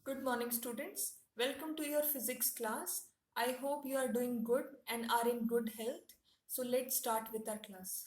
Good morning, students. Welcome to your physics class. I hope you are doing good and are in good health. So let's start with our class.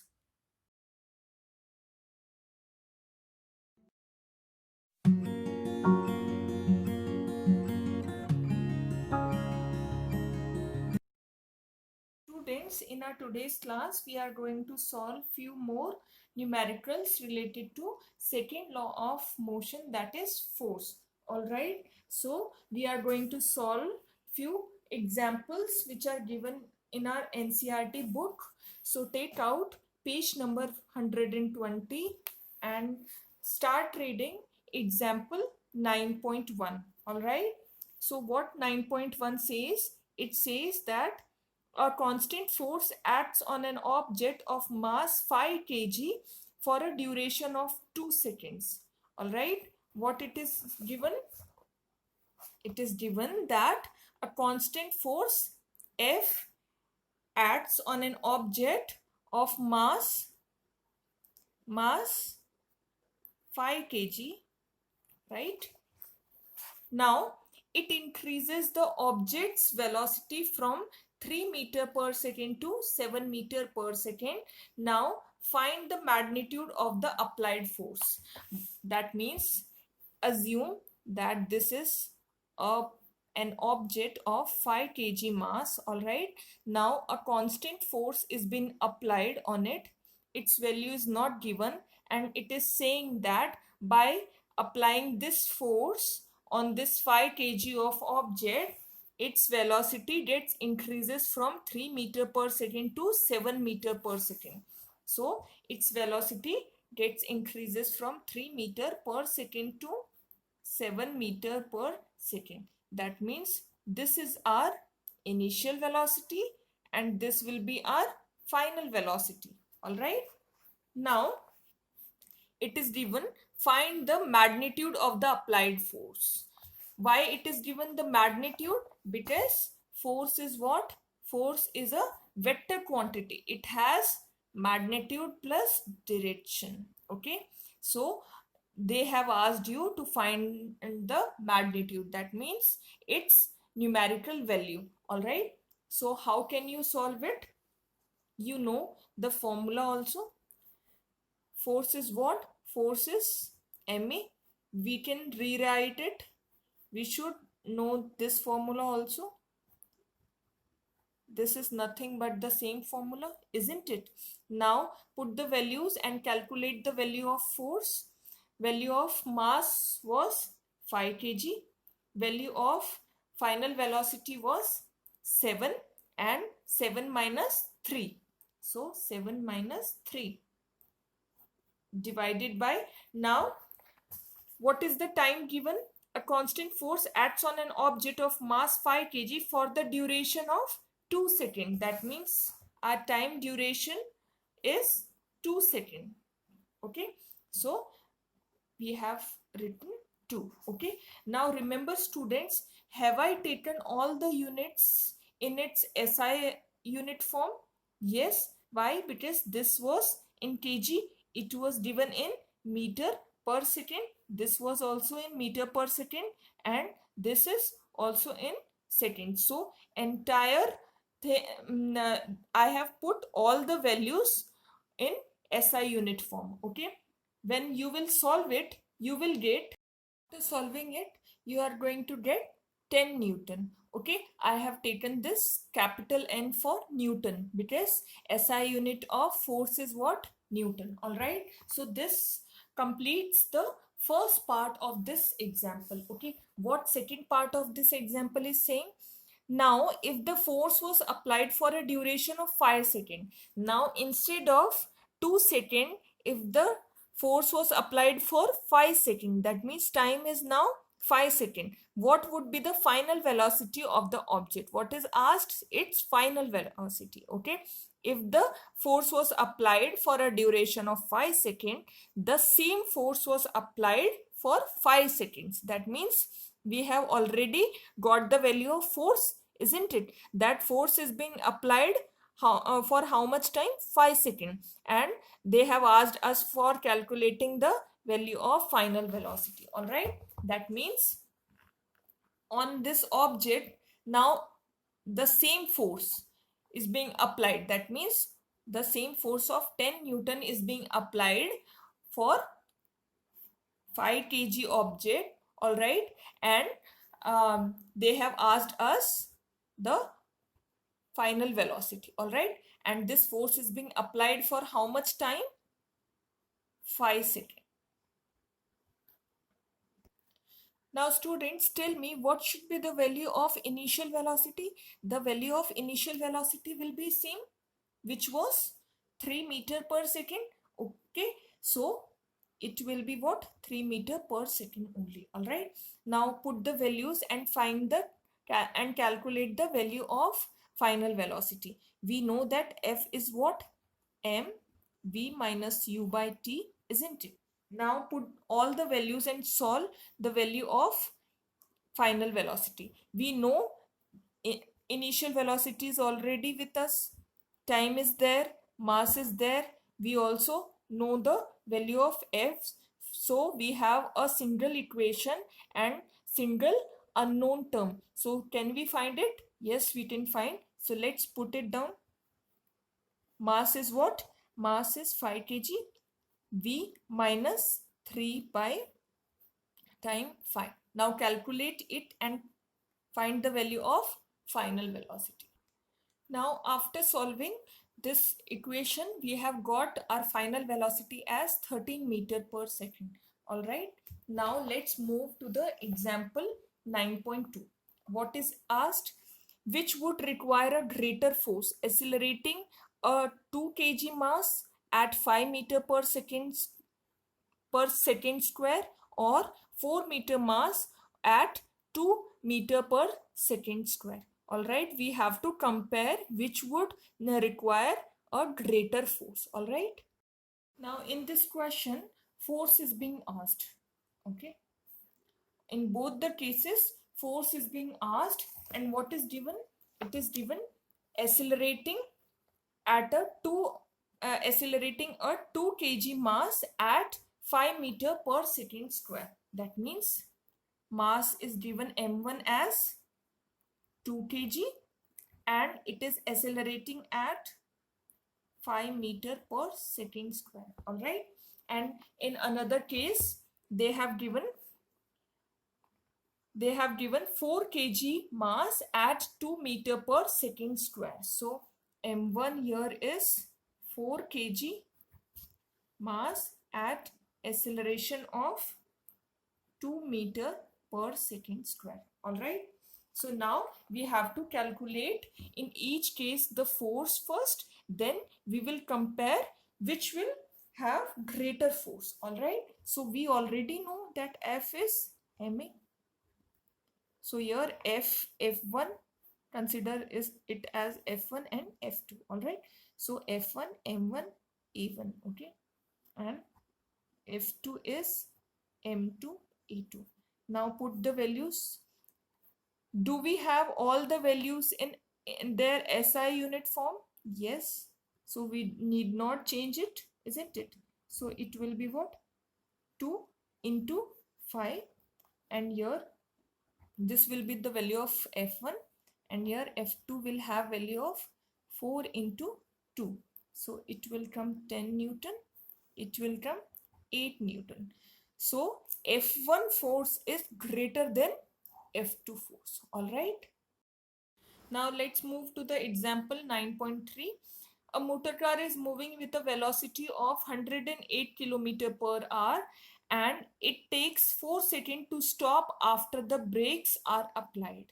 Students, in our today's class, we are going to solve few more numericals related to second law of motion, that is force. All right. So we are going to solve few examples which are given in our NCERT book. So take out page number 120 and start reading example 9.1. All right. So what 9.1 says? It says that a constant force acts on an object of mass 5 kg for a duration of 2 seconds. All right. What it is given? It is given that a constant force F acts on an object of mass 5 kg, right? Now it increases the object's velocity from 3 meter per second to 7 meter per second. Now find the magnitude of the applied force. That means assume that this is a an object of 5 kg mass. All right. Now a constant force is being applied on it. Its value is not given, and it is saying that by applying this force on this 5 kg of object, its velocity gets increases from 3 meter per second to 7 meter per second. So its velocity gets increases from 3 meter per second to 7 meter per second. That means this is our initial velocity and this will be our final velocity. All right. Now it is given, find the magnitude of the applied force. Why it is given the magnitude? Because force is what? Force is a vector quantity. It has magnitude plus direction. Okay. So they have asked you to find the magnitude. That means its numerical value. All right. So how can you solve it? You know the formula also. Force is what? Force is ma. We can rewrite it. We should know this formula also. This is nothing but the same formula, isn't it? Now put the values and calculate the value of force. Value of mass was 5 kg. Value of final velocity was 7, and 7 minus 3. So 7 minus 3 divided by, now what is the time given? A constant force acts on an object of mass 5 kg for the duration of 2 seconds. That means our time duration is 2 seconds. Okay. So we have written 2. Okay. Now remember students, have I taken all the units in its SI unit form? Yes. Why? Because this was in kg. It was given in meter per second. This was also in meter per second, and this is also in second. So entire I have put all the values in SI unit form. Okay. When you will solve it, you will get, after solving it, you are going to get 10 Newton. Okay. I have taken this capital N for Newton because SI unit of force is what? Newton. All right. So this completes the first part of this example. Okay. What second part of this example is saying? Now, if the force was applied for a duration of 5 seconds, now instead of 2 seconds, if the force was applied for 5 seconds, that means time is now 5 seconds. What would be the final velocity of the object? What is asked? Its final velocity. Okay. If the force was applied for a duration of 5 seconds, the same force was applied for 5 seconds. That means we have already got the value of force, isn't it? That force is being applied for how much time? 5 seconds. And they have asked us for calculating the value of final velocity. All right. That means on this object, now the same force is being applied. That means the same force of 10 Newton is being applied for 5 kg object. All right. And they have asked us the final velocity. All right. And this force is being applied for how much time? 5 seconds. Now students, tell me what should be the value of initial velocity. The value of initial velocity will be same, which was 3 meter per second. Okay, so it will be what? 3 meter per second only. All right. Now put the values and find the and calculate the value of final velocity. We know that F is what? mv minus u by t, isn't it? Now put all the values and solve the value of final velocity. We know initial velocity is already with us. Time is there. Mass is there. We also know the value of f. So we have a single equation and single unknown term. So can we find it? Yes, we can find. So let's put it down. Mass is what? Mass is 5 kg. V minus 3 by time 5. Now calculate it and find the value of final velocity. Now after solving this equation, we have got our final velocity as 13 meter per second. All right. Now let's move to the example 9.2. What is asked? Which would require a greater force, accelerating a 2 kg mass at 5 meter per second square, or 4 meter mass at 2 meter per second square. All right, we have to compare which would require a greater force. All right, now in this question, force is being asked. Okay, in both the cases, force is being asked, and what is given? It is given accelerating at a 2 kg mass at 5 meter per second square. That means mass is given m1 as 2 kg and it is accelerating at 5 meter per second square. All right. And in another case, they have given 4 kg mass at 2 meter per second square. So m1 here is 4 kg mass at acceleration of 2 meter per second square. All right. So now we have to calculate in each case the force first, then we will compare which will have greater force. All right. So we already know that F is ma. So here F1, consider it as F1 and F2. All right. So F1 m1 a1. Okay. And F2 is m2 a2. Now put the values. Do we have all the values in their SI unit form? Yes. So we need not change it, isn't it? So it will be what? 2 into 5, and here this will be the value of F1, and here F2 will have value of 4 into 2. So it will come 10 Newton. It will come 8 Newton. So F1 force is greater than F2 force. All right. Now let's move to the example 9.3. A motor car is moving with a velocity of 108 km per hour and it takes 4 seconds to stop after the brakes are applied.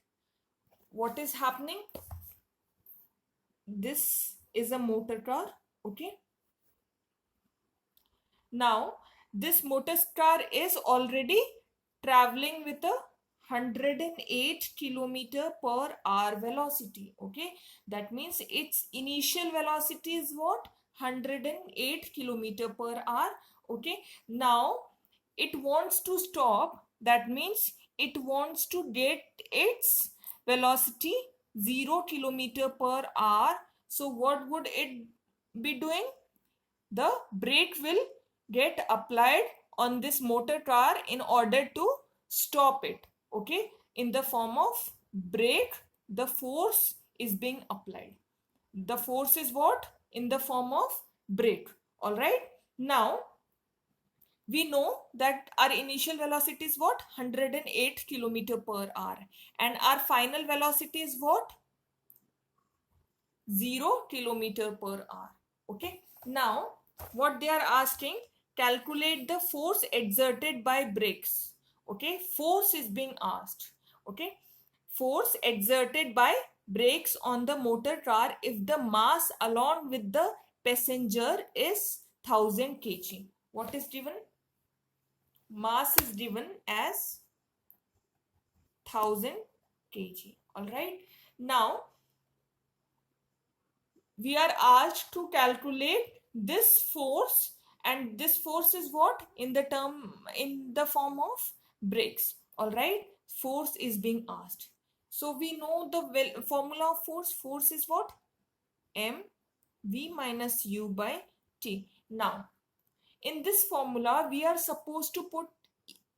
What is happening? This is a motor car. Okay. Now this motor car is already traveling with a 108 km per hour velocity. Okay, that means its initial velocity is what? 108 km per hour. Okay, now it wants to stop. That means it wants to get its velocity 0 km per hour. So what would it be doing? The brake will get applied on this motor car in order to stop it. Okay, in the form of brake, the force is being applied. The force is what? In the form of brake. All right. Now, we know that our initial velocity is what? 108 kilometer per hour. And our final velocity is what? 0 kilometer per hour. Okay. Now, what they are asking, calculate the force exerted by brakes. Okay. Force is being asked. Okay. Force exerted by brakes on the motor car if the mass along with the passenger is 1000 kg. What is given? Mass is given as 1000 kg. All right. Now, we are asked to calculate this force, and this force is what? In the form of brakes. All right. Force is being asked. So we know the formula of force. Force is what? mv minus u by t. Now, in this formula, we are supposed to put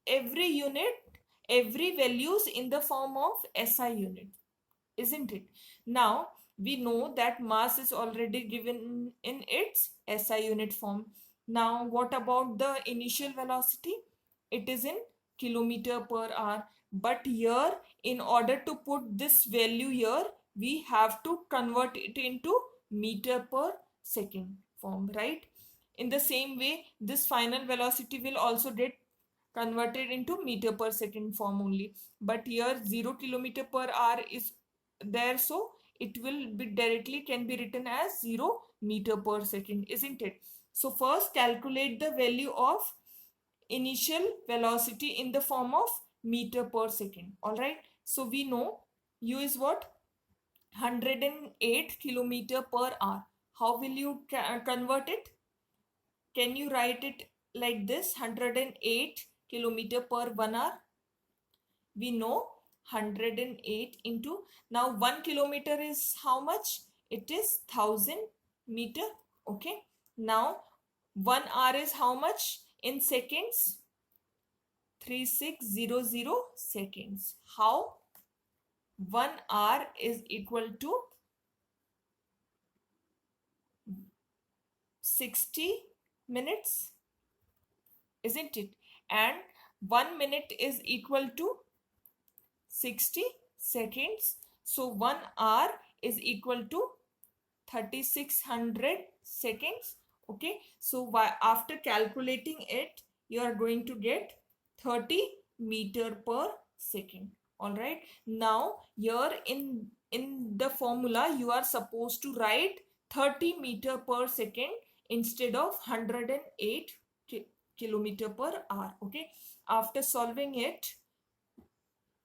every values in the form of SI unit, isn't it? Now, we know that mass is already given in its SI unit form. Now, what about the initial velocity? It is in kilometer per hour. But here, in order to put this value here, we have to convert it into meter per second form, right? In the same way, this final velocity will also get converted into meter per second form only. But here 0 kilometer per hour is there, so it will be directly can be written as 0 meter per second, isn't it? So first calculate the value of initial velocity in the form of meter per second. All right. So we know u is what? 108 kilometer per hour. How will you convert it? Can you write it like this? 108 kilometer per 1 hour. We know 108 into, now 1 kilometer is how much? It is 1000 meter. Okay. Now 1 hour is how much in seconds? 3600 seconds. How? 1 hour is equal to 60 minutes, isn't it? And 1 minute is equal to 60 seconds. So 1 hour is equal to 3600 seconds. Okay. So after calculating it, you are going to get 30 meter per second. All right. Now here in the formula, you are supposed to write 30 meter per second instead of 108 kilometer per hour. Okay. After solving it,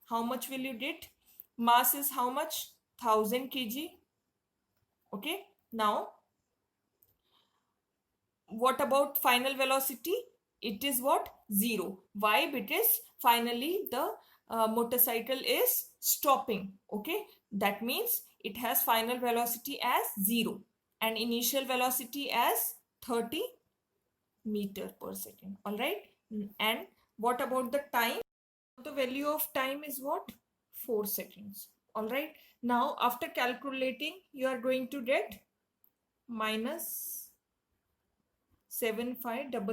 how much will you get? Mass is how much? 1000 kg. Okay. Now, what about final velocity? It is what? 0. Why? Because finally the motorcycle is stopping. Okay. That means it has final velocity as 0 and initial velocity as 30 meter per second. All right. And what about the time? The value of time is what? 4 seconds. All right. Now, after calculating, you are going to get minus 7500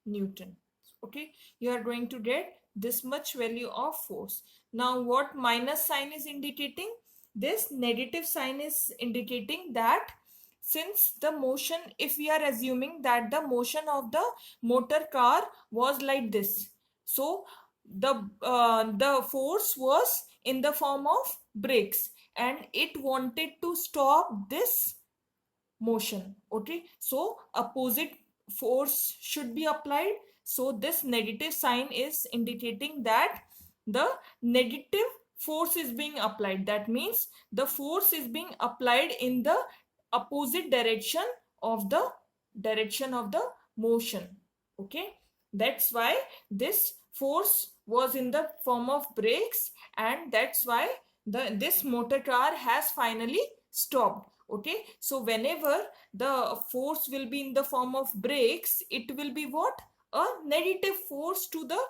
Newton. Okay. You are going to get this much value of force. Now, what minus sign is indicating? This negative sign is indicating that since the motion, if we are assuming that the motion of the motor car was like this, so the force was in the form of brakes and it wanted to stop this motion. Okay. So opposite force should be applied. So this negative sign is indicating that the negative force is being applied. That means the force is being applied in the opposite direction of the motion. Okay. That's why this force was in the form of brakes, and that's why this motor car has finally stopped. Okay. So whenever the force will be in the form of brakes, it will be what? A negative force to the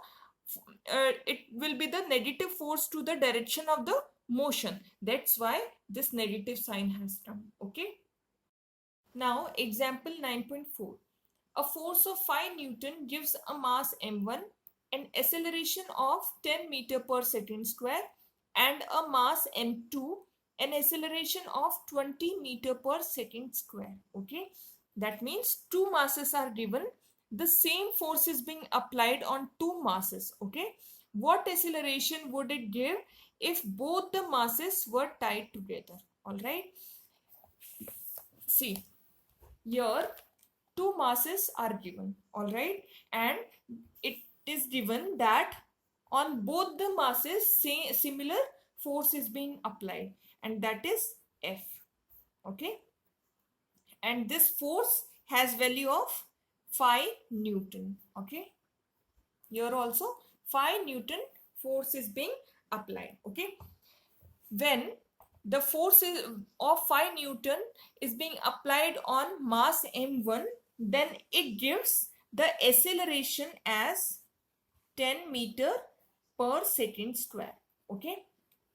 it will be the negative force to the direction of the motion. That's why this negative sign has come. Okay. Now example 9.4. A force of 5 Newton gives a mass m1, an acceleration of 10 meter per second square, and a mass m2, an acceleration of 20 meter per second square. Okay, that means two masses are given. The same force is being applied on two masses. Okay, what acceleration would it give if both the masses were tied together? All right, see here two masses are given, all right, and it is given that on both the masses similar force is being applied, and that is F. Okay, and this force has value of 5 Newton. Okay, here also 5 Newton force is being applied. Okay, when the force of 5 Newton is being applied on mass m1, then it gives the acceleration as 10 meter per second square. Okay,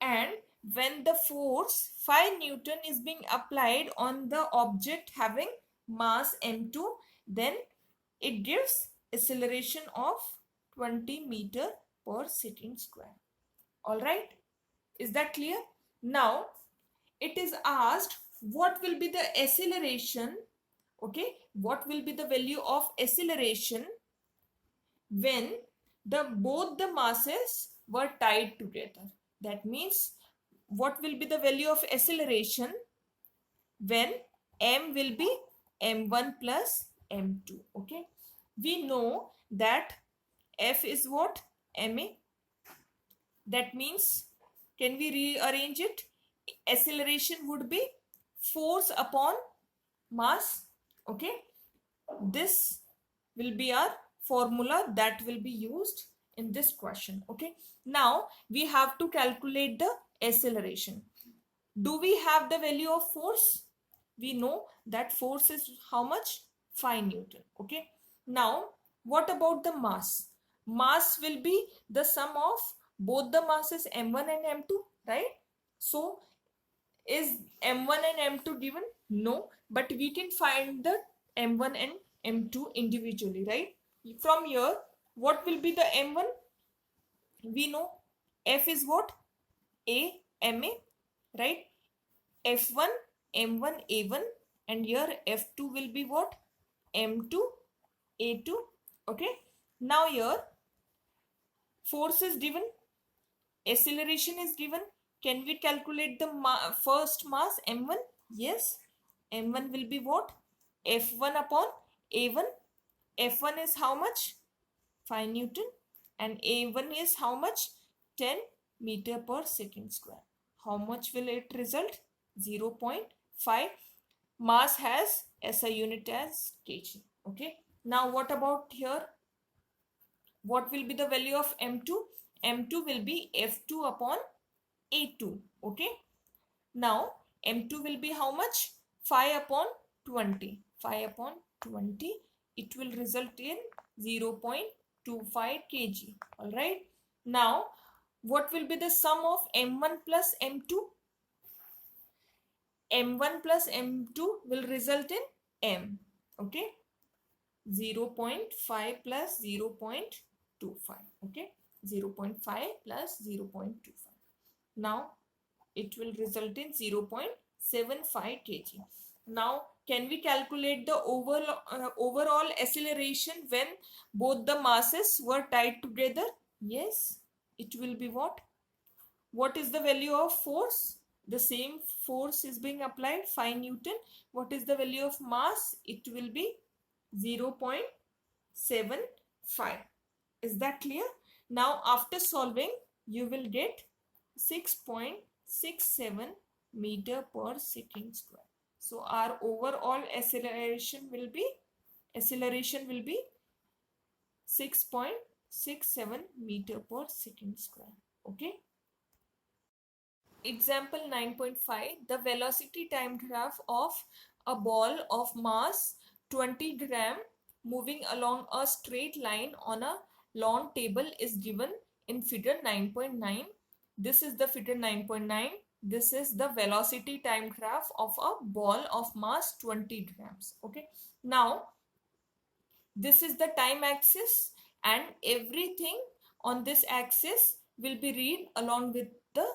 and when the force 5 Newton is being applied on the object having mass m2, then it gives acceleration of 20 meter per second square. All right, is that clear? Now it is asked what will be the acceleration. Okay, what will be the value of acceleration when both the masses were tied together? That means what will be the value of acceleration when m will be m1 plus m2? Okay, we know that F is what? ma. That means, can we rearrange it? Acceleration would be force upon mass. Okay, this will be our formula that will be used in this question. Okay, now we have to calculate the acceleration. Do we have the value of force? We know that force is how much? 5 Newton. Okay, now what about the mass? Mass will be the sum of both the masses m1 and m2, right? So is m1 and m2 given? No, but we can find the m1 and m2 individually, right? From here, what will be the m1? We know F is what? A, ma, right? F1, m1, a1, and here F2 will be what? m2, a2. Okay, now here force is given, acceleration is given. Can we calculate the first mass m1? Yes, m1 will be what? F1 upon a1. F1 is how much? 5 Newton, and a1 is how much? 10 meter per second square. How much will it result? 0.5. Mass has SI unit as kg. Okay, now what about here? What will be the value of m2? M2 will be F2 upon A2. Okay, now m2 will be how much? 5 upon 20. 5 upon 20, it will result in 0.25 kg. All right, now what will be the sum of m1 plus m2? m1 plus m2 will result in m. Okay, 0.5 plus 0.25. Okay, 0.5 plus 0.25. Now it will result in 0.75 kg. Now can we calculate the overall acceleration when both the masses were tied together? Yes, it will be what? What is the value of force? The same force is being applied, 5 Newton. What is the value of mass? It will be 0.75. Is that clear? Now after solving, you will get 6.67 meter per second square. So our overall acceleration will be 6.67 meter per second square. Okay. Example 9.5. The velocity time graph of a ball of mass 20 gram moving along a straight line on a lawn table is given in figure 9.9. This is the figure 9.9. This is the velocity time graph of a ball of mass 20 grams. Okay. Now, this is the time axis, and everything on this axis will be read along with the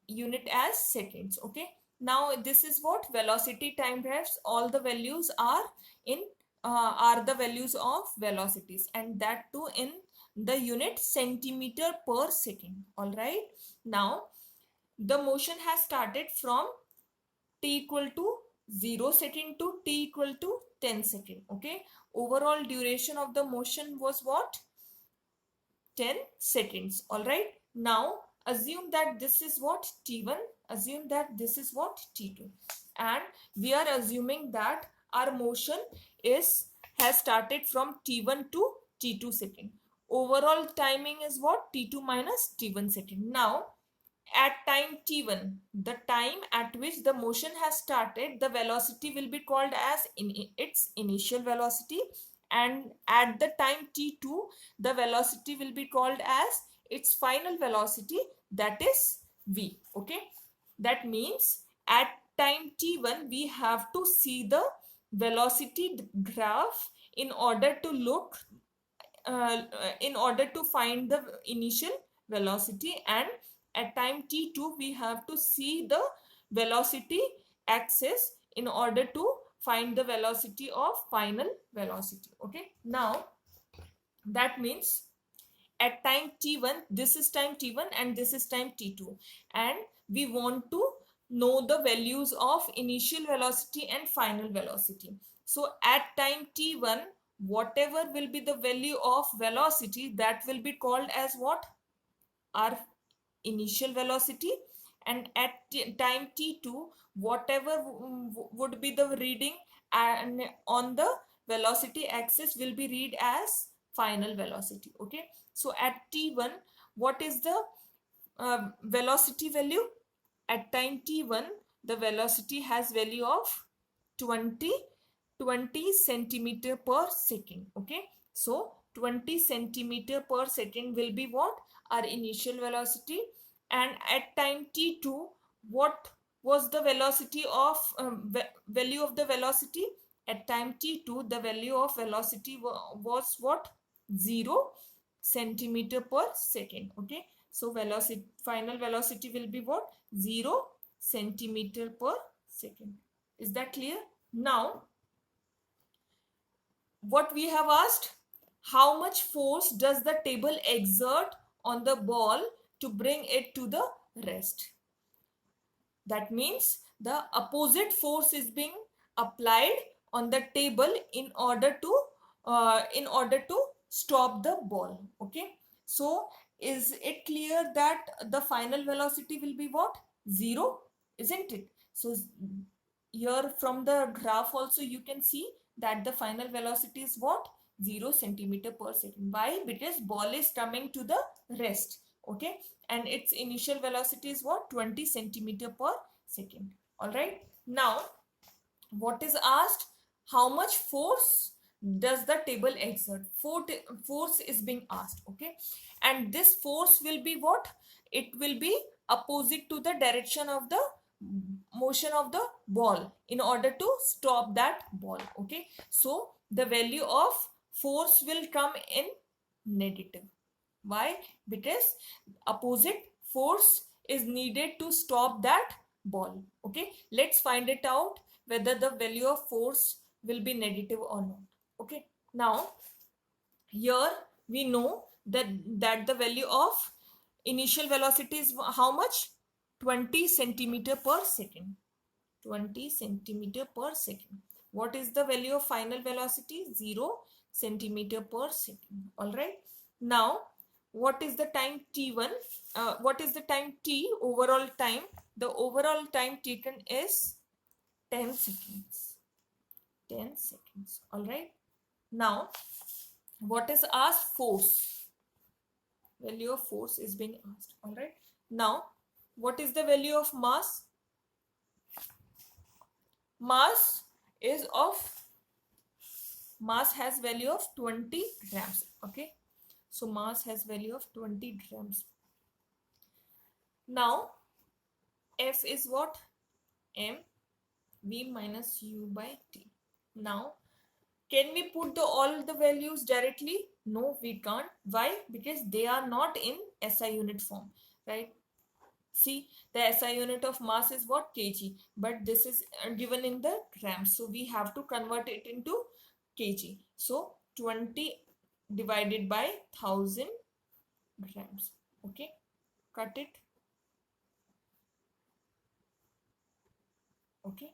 unit as seconds. Okay. Now this is what velocity time graphs. All the values are in are the values of velocities, and that too in the unit centimeter per second. All right. Now the motion has started from t equal to 0 second to t equal to 10 second. Okay. Overall duration of the motion was what? 10 seconds. All right. Now assume that this is what? T1. Assume that this is what? T2. And we are assuming that our motion has started from T1 to T2 second. Overall timing is what? T2 minus T1 second. Now at time T1, the time at which the motion has started, the velocity will be called as its initial velocity, and at the time T2, the velocity will be called as its final velocity, that is V. Okay. That means at time T1, we have to see the velocity graph in order to look in order to find the initial velocity, and at time t2 we have to see the velocity axis in order to find the velocity of final velocity. Okay. Now that means at time t1, this is time t1 and this is time t2, and we want to know the values of initial velocity and final velocity. So at time t1, whatever will be the value of velocity, that will be called as what? Our initial velocity. And at time t2, whatever would be the reading and on the velocity axis will be read as final velocity. Okay. So at t1, what is the velocity value? At time t1, the velocity has value of 20 centimeter per second. Okay. So 20 centimeter per second will be what? Our initial velocity. And at time t2, what was the velocity of value of the velocity? At time t2, the value of velocity was what? 0 centimeter per second. Okay. So velocity, final velocity will be what? 0 centimeter per second. Is that clear? Now what we have asked, how much force does the table exert on the ball to bring it to the rest? That means the opposite force is being applied on the table in order to stop the ball. Okay. So is it clear that the final velocity will be what? 0, isn't it? So here from the graph also you can see that the final velocity is what? 0 centimeter per second. Why? Because ball is coming to the rest. Okay. And its initial velocity is what? 20 centimeter per second. All right. Now what is asked? How much force does the table exert? Force is being asked. Okay. And this force will be what? It will be opposite to the direction of the motion of the ball in order to stop that ball. Okay. So the value of force will come in negative. Why? Because opposite force is needed to stop that ball. Okay. Let's find it out whether the value of force will be negative or not. Okay. Now here we know that the value of initial velocity is how much? 20 centimeter per second. 20 centimeter per second. What is the value of final velocity? 0 centimeter per second. All right. Now what is the time t1? What is the time t? Overall time. The overall time taken is 10 seconds. 10 seconds. All right. Now what is asked? Force. Value of force is being asked. All right. Now what is the value of mass? Mass has value of 20 grams. Okay. So mass has value of 20 grams. Now F is what? M V minus U by T. Now can we put all the values directly? No, we can't. Why? Because they are not in SI unit form, right? See, the SI unit of mass is what? Kg, but this is given in the grams, so we have to convert it into kg. So 20 divided by 1000 grams. Okay, cut it. Okay,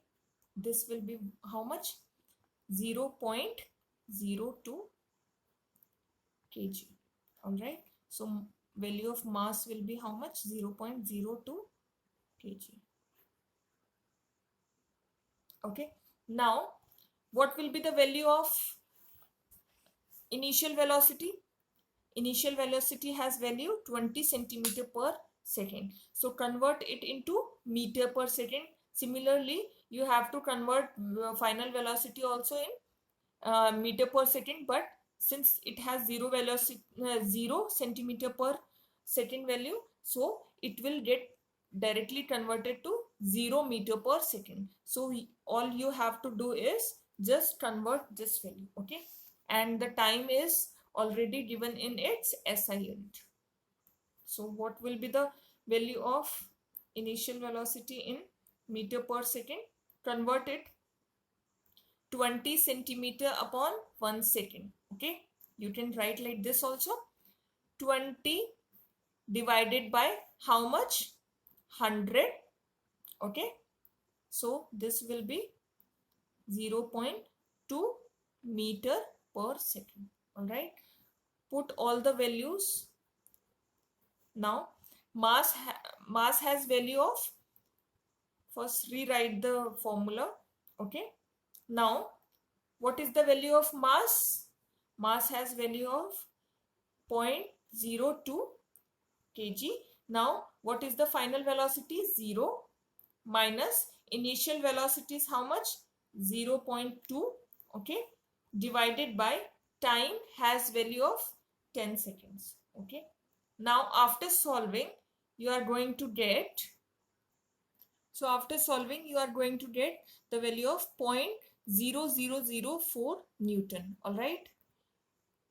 this will be how much? 0.02 kg. All right, so value of mass will be how much? 0.02 kg. Okay, now what will be the value of initial velocity? Initial velocity has value 20 centimeter per second. So convert it into meter per second. Similarly, you have to convert final velocity also in meter per second, but since it has zero velocity, 0 centimeter per second value, so it will get directly converted to 0 meter per second. So all you have to do is just convert this value. Okay, and the time is already given in its SI unit. So what will be the value of initial velocity in meter per second? Convert it 20 centimeter upon 1 second. Okay, you can write like this also. 20 divided by how much? 100. Okay, so this will be 0.2 meter per second. All right, put all the values. Now mass has value of, first rewrite the formula. Okay, now what is the value of mass? Mass has value of 0.02 kg. Now what is the final velocity? 0 minus initial velocity is how much? 0.2. Okay, divided by time has value of 10 seconds. Okay, now after solving you are going to get, so after solving you are going to get the value of 0.0004 Newton. All right,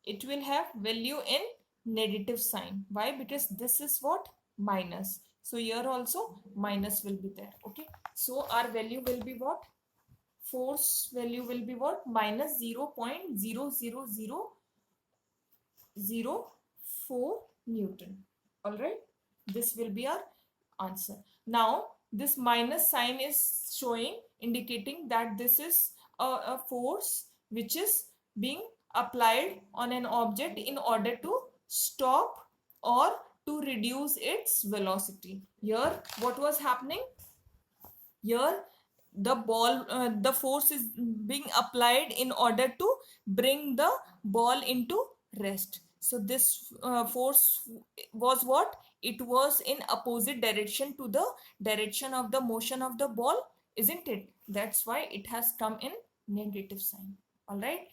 it will have value in negative sign. Why? Because this is what? Minus. So here also minus will be there. Okay, so our value will be what? Force value will be what? Minus 0.00004 Newton. All right, this will be our answer. Now this minus sign is showing, indicating that this is a force which is being applied on an object in order to stop or to reduce its velocity. Here what was happening? Here the ball, the force is being applied in order to bring the ball into rest. So this force was what? It was in opposite direction to the direction of the motion of the ball, isn't it? That's why it has come in negative sign. All right,